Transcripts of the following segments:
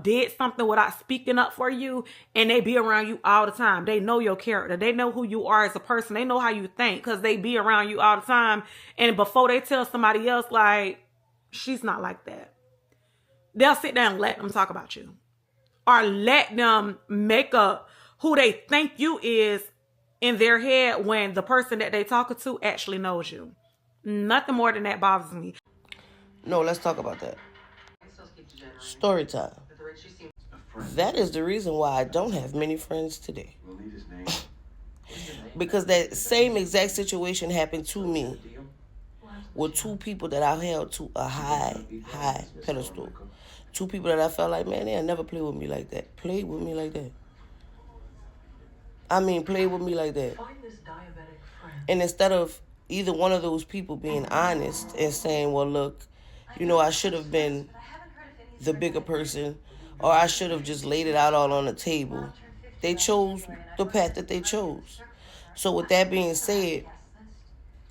did something without speaking up for you, and they be around you all the time. They know your character. They know who you are as a person. They know how you think because they be around you all the time. And before they tell somebody else, like, she's not like that, they'll sit there and let them talk about you. Or let them make up who they think you is in their head when the person that they talking to actually knows you. Nothing more than that bothers me. No, let's talk about that. Story time. That is the reason why I don't have many friends today. Because that same exact situation happened to me with two people that I held to a high pedestal. Two people that I felt like, man, they'll never play with me like that. Play with me like that. I mean, play with me like that. And instead of either one of those people being honest and saying, well, look, you know, I should have been the bigger person, or I should have just laid it out all on the table, they chose the path that they chose. So with that being said,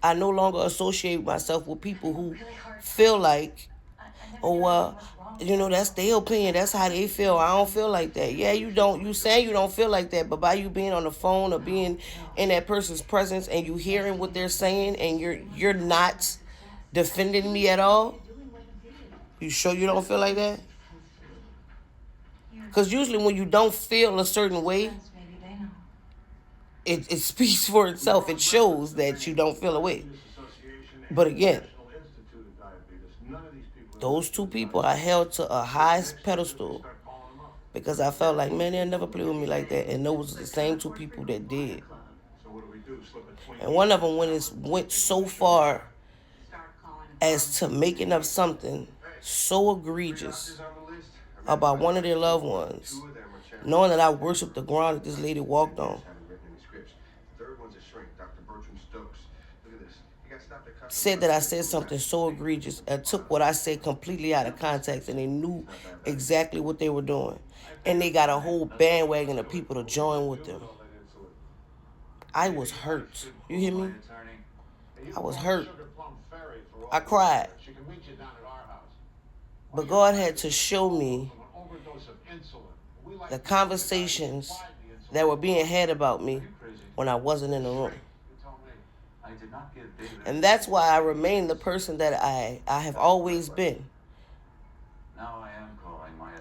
I no longer associate myself with people who feel like, oh, well, you know, that's their opinion. That's how they feel. I don't feel like that. Yeah, you don't. You say you don't feel like that, but by you being on the phone or being in that person's presence and you hearing what they're saying and you're not defending me at all, you sure you don't feel like that? Because usually when you don't feel a certain way, it speaks for itself. It shows that you don't feel a way. But again, those two people I held to a high pedestal because I felt like, man, they'll never play with me like that. And those were the same two people that did. And one of them went so far as to making up something so egregious about one of their loved ones, knowing that I worshiped the ground that this lady walked on. Said that I said something so egregious and took what I said completely out of context, and they knew exactly what they were doing. And they got a whole bandwagon of people to join with them. I was hurt. You hear me? I was hurt. I cried. But God had to show me the conversations that were being had about me when I wasn't in the room. And that's why I remain the person that I have always been.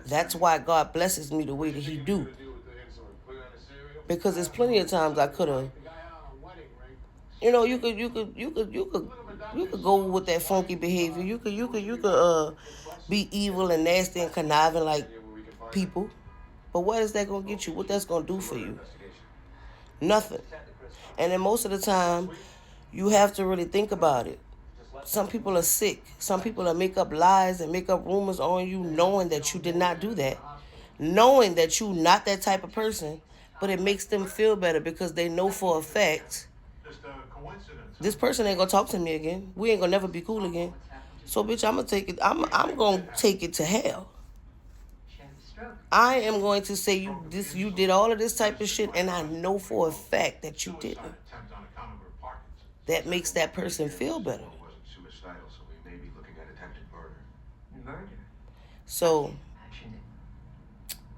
That's why God blesses me the way that He do. Because there's plenty of times I could have, you know, you could go with that funky behavior. You could be evil and nasty and conniving like people. But what is that gonna get you? What that's gonna do for you? Nothing. And then most of the time, you have to really think about it. Some people are sick. Some people will make up lies and make up rumors on you knowing that you did not do that. Knowing that you're not that type of person, but it makes them feel better because they know for a fact this person ain't gonna talk to me again. We ain't gonna never be cool again. So bitch, I'm gonna take it to hell. I am going to say you did all of this type of shit, and I know for a fact that you didn't. That makes that person feel better. So,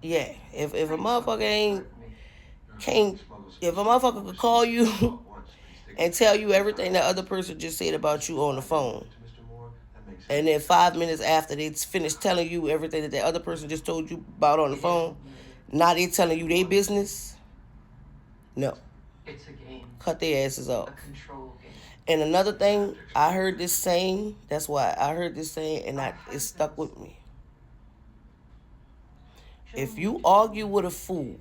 yeah, if a motherfucker if a motherfucker could call you and tell you everything that other person just said about you on the phone, and then 5 minutes after they finished telling you everything that the other person just told you about on the phone, now they telling you their business, no. Cut their asses off. And another thing, I heard this saying, that's why I heard this saying, and it stuck with me. If you argue with a fool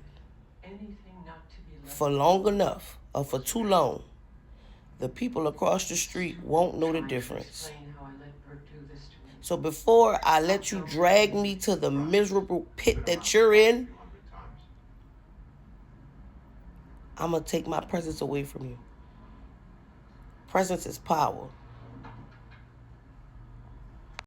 for long enough or for too long, the people across the street won't know the difference. So before I let you drag me to the miserable pit that you're in, I'm going to take my presence away from you. Presence is power.